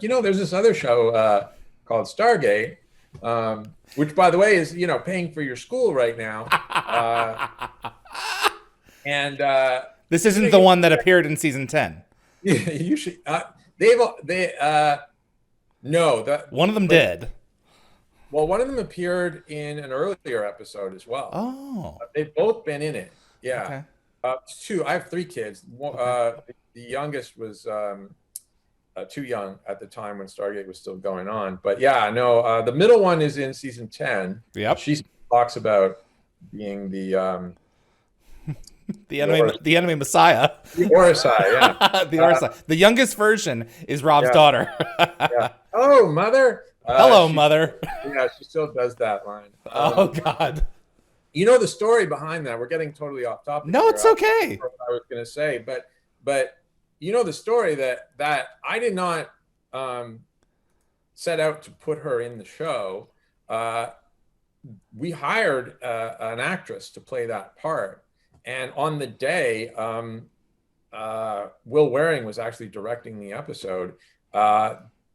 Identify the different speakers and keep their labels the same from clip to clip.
Speaker 1: there's this other show called Stargate, which, by the way, is paying for your school right now. And
Speaker 2: This isn't the one that appeared in season 10.
Speaker 1: you should. They no that
Speaker 2: One of them
Speaker 1: but
Speaker 2: did.
Speaker 1: well, one of them appeared in an earlier episode as well.
Speaker 2: Oh,
Speaker 1: They've both been in it. Yeah.
Speaker 2: okay.
Speaker 1: Two. I have three kids.
Speaker 2: Okay.
Speaker 1: The youngest was too young at the time when Stargate was still going on. But yeah, no, the middle one is in season 10.
Speaker 2: Yep.
Speaker 1: She talks about being the
Speaker 2: The enemy messiah.
Speaker 1: the Orisai, yeah.
Speaker 2: The Orsa. The youngest version is Rob's
Speaker 1: Yeah.
Speaker 2: daughter.
Speaker 1: Yeah. Oh, mother.
Speaker 2: Hello,
Speaker 1: She,
Speaker 2: mother.
Speaker 1: yeah, she still does that line.
Speaker 2: Oh God.
Speaker 1: You know the story behind that. We're getting totally off topic.
Speaker 2: No,
Speaker 1: here.
Speaker 2: it's okay.
Speaker 1: What I was going to say, but you know the story that I did not set out to put her in the show. We hired an actress to play that part, and on the day, Will Waring was actually directing the episode.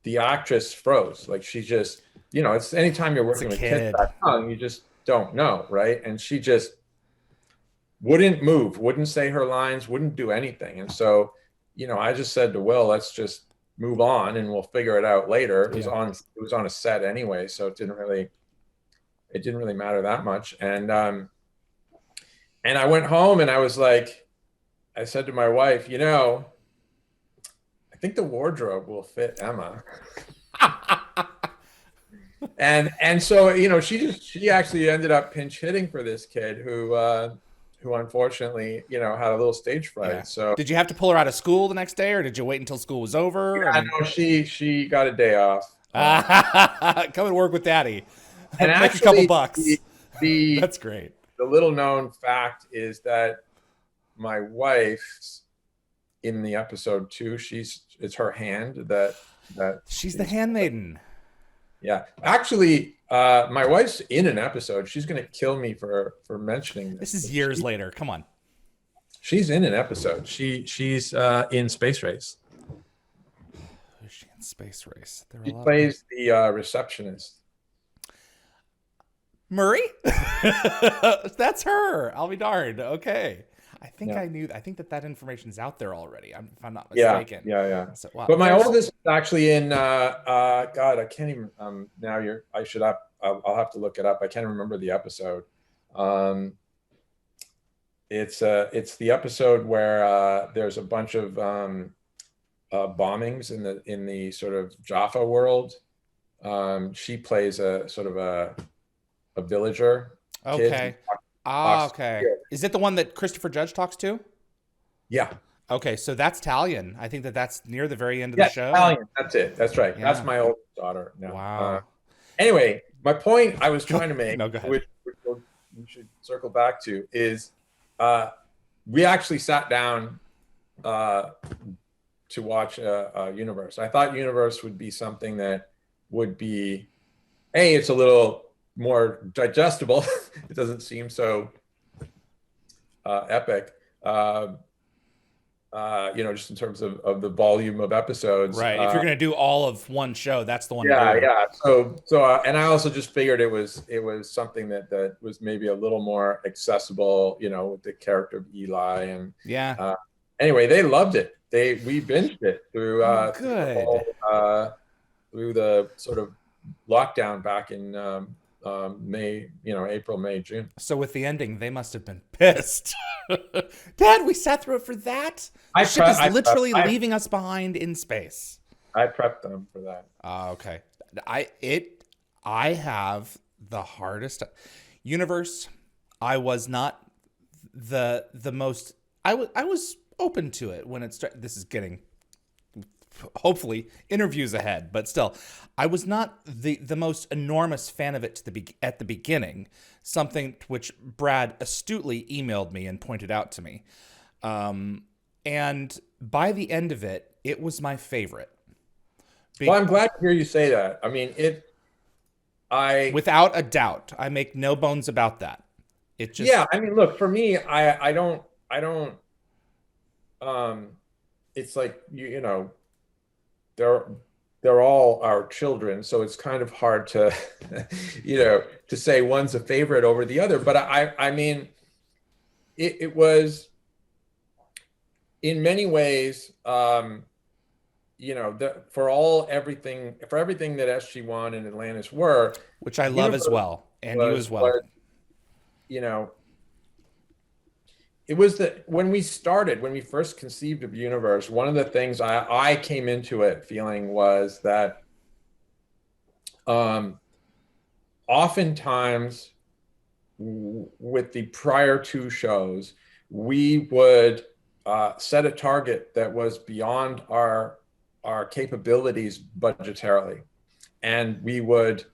Speaker 1: The actress froze, like she just, it's anytime you're working with kids that young, you just don't know, right? And she just wouldn't move, wouldn't say her lines, wouldn't do anything. And so, I just said to Will, let's just move on and we'll figure it out later. It was on a set anyway, so it didn't really matter that much. And I went home and I was like, I said to my wife, I think the wardrobe will fit Emma. and so she actually ended up pinch hitting for this kid who unfortunately had a little stage fright.
Speaker 2: Yeah.
Speaker 1: So
Speaker 2: did you have to pull her out of school the next day, or did you wait until school was over?
Speaker 1: I know she got a day off.
Speaker 2: Come and work with Daddy.
Speaker 1: And
Speaker 2: make
Speaker 1: actually,
Speaker 2: a couple bucks.
Speaker 1: That's
Speaker 2: great.
Speaker 1: The little known fact is that my wife's in the episode too. It's her hand that
Speaker 2: she's the handmaiden.
Speaker 1: Yeah, actually, my wife's in an episode. She's gonna kill me for mentioning this.
Speaker 2: This is years later. Come on.
Speaker 1: She's in an episode. She's in Space Race.
Speaker 2: Who's she in Space Race?
Speaker 1: She plays the receptionist.
Speaker 2: Murray? That's her. I'll be darned. Okay. I think that information is out there already. If I'm not mistaken.
Speaker 1: Yeah.
Speaker 2: So, wow.
Speaker 1: But my oldest is actually in. God, I can't even. I'll have to look it up. I can't remember the episode. It's the episode where there's a bunch of bombings in the sort of Jaffa world. She plays a sort of a villager.
Speaker 2: Okay. Okay. Is it the one that Christopher Judge talks to?
Speaker 1: Yeah.
Speaker 2: Okay, so that's Talion. I think that's near the very end of the show.
Speaker 1: Talion. That's it. That's right. Yeah. That's my oldest daughter. No.
Speaker 2: Wow.
Speaker 1: Anyway, my point I was trying to make,
Speaker 2: no, go ahead.
Speaker 1: which we should circle back to, is we actually sat down to watch Universe. I thought Universe would be something that would be, it's a little more digestible. It doesn't seem so epic, just in terms of the volume of episodes.
Speaker 2: Right. If you're going to do all of one show, that's the one.
Speaker 1: Yeah. So, and I also just figured it was something that was maybe a little more accessible, with the character of Eli and anyway, they loved it. We binged it through through the sort of lockdown back in May, April, May, June.
Speaker 2: So with the ending, they must have been pissed. Dad, we sat through it for that. The ship is literally leaving us behind in space.
Speaker 1: I prepped them for that.
Speaker 2: Okay. I have the hardest Universe. I was not the most. I was open to it when it started. This is getting hopefully interviews ahead, but still, I was not the most enormous fan of it at the beginning, something which Brad astutely emailed me and pointed out to me. And by the end of it, it was my favorite.
Speaker 1: Well, I'm glad to hear you say that. I mean,
Speaker 2: without a doubt, I make no bones about that. It just,
Speaker 1: I mean, look, for me, I don't, it's like, there they're all our children, so it's kind of hard to, to say one's a favorite over the other. But I mean, it was in many ways, for everything that SG-1 and Atlantis were,
Speaker 2: Which I love as
Speaker 1: Universe
Speaker 2: well, and you as
Speaker 1: was
Speaker 2: well.
Speaker 1: what, you know, it was that when we first conceived of Universe, one of the things I came into it feeling was that um, oftentimes with the prior two shows, we would set a target that was beyond our capabilities budgetarily, and we would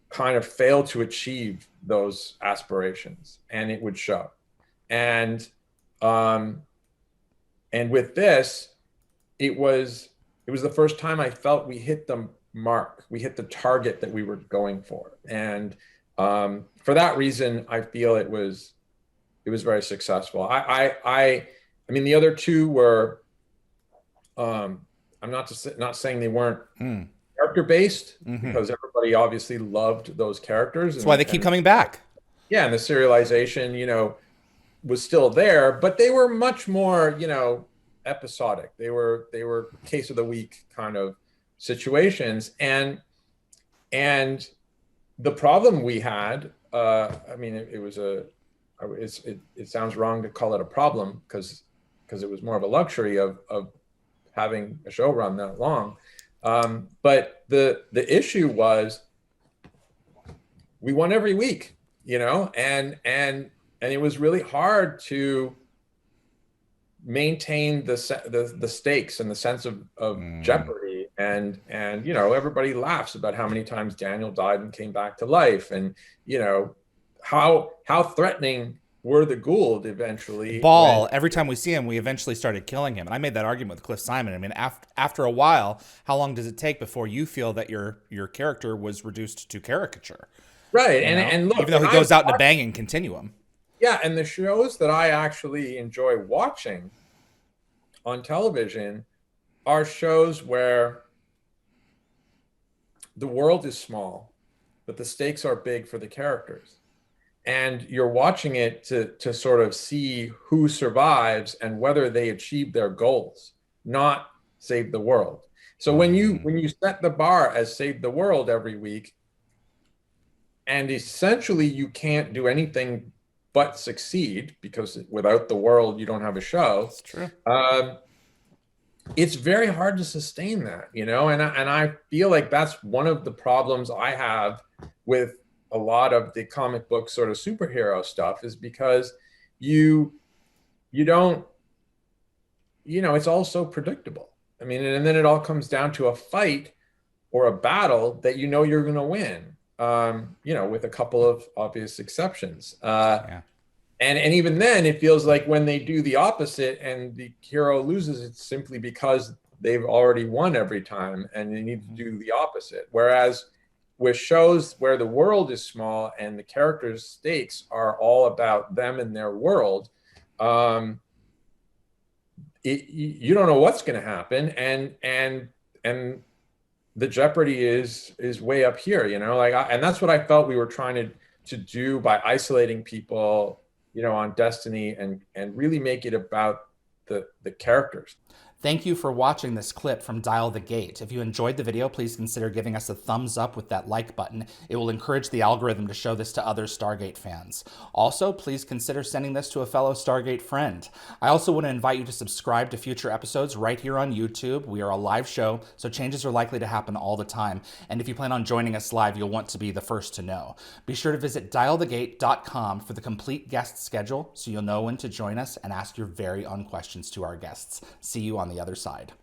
Speaker 1: kind of fail to achieve those aspirations, and it would show. And um, and with this, it was the first time I felt we hit the mark, we hit the target that we were going for, and for that reason, I feel it was very successful. I mean, the other two were. I'm not saying they weren't character based, because everybody obviously loved those characters,
Speaker 2: That's why they keep coming back.
Speaker 1: yeah, and the serialization, was still there, but they were much more, episodic. They were case of the week kind of situations, and the problem we had, I mean, it sounds wrong to call it a problem, because it was more of a luxury of having a show run that long. But the issue was we won every week, and it was really hard to maintain the stakes and the sense of jeopardy, and everybody laughs about how many times Daniel died and came back to life, and how threatening were the Gould eventually.
Speaker 2: Ball, every time we see him, we eventually started killing him. And I made that argument with Cliff Simon. I mean, after a while, how long does it take before you feel that your character was reduced to caricature?
Speaker 1: Right. And look,
Speaker 2: even though he goes out in a banging continuum.
Speaker 1: Yeah, and the shows that I actually enjoy watching on television are shows where the world is small, but the stakes are big for the characters. And you're watching it to sort of see who survives and whether they achieve their goals, not save the world. So when you set the bar as save the world every week, and essentially you can't do anything but succeed, because without the world you don't have a show.
Speaker 2: That's true.
Speaker 1: It's very hard to sustain that, and I feel like that's one of the problems I have with a lot of the comic book sort of superhero stuff, is because you don't, it's all so predictable. I mean, and then it all comes down to a fight or a battle that you're going to win, with a couple of obvious exceptions. Yeah. And even then, it feels like when they do the opposite and the hero loses, it's simply because they've already won every time and they need to do the opposite. Whereas with shows where the world is small and the characters' stakes are all about them and their world, you don't know what's going to happen, and the jeopardy is way up here, and that's what I felt we were trying to do by isolating people, on Destiny, and really make it about the characters.
Speaker 2: Thank you for watching this clip from Dial the Gate. If you enjoyed the video, please consider giving us a thumbs up with that like button. It will encourage the algorithm to show this to other Stargate fans. Also, please consider sending this to a fellow Stargate friend. I also want to invite you to subscribe to future episodes right here on YouTube. We are a live show, so changes are likely to happen all the time. And if you plan on joining us live, you'll want to be the first to know. Be sure to visit dialthegate.com for the complete guest schedule, so you'll know when to join us and ask your very own questions to our guests. See you on the other side.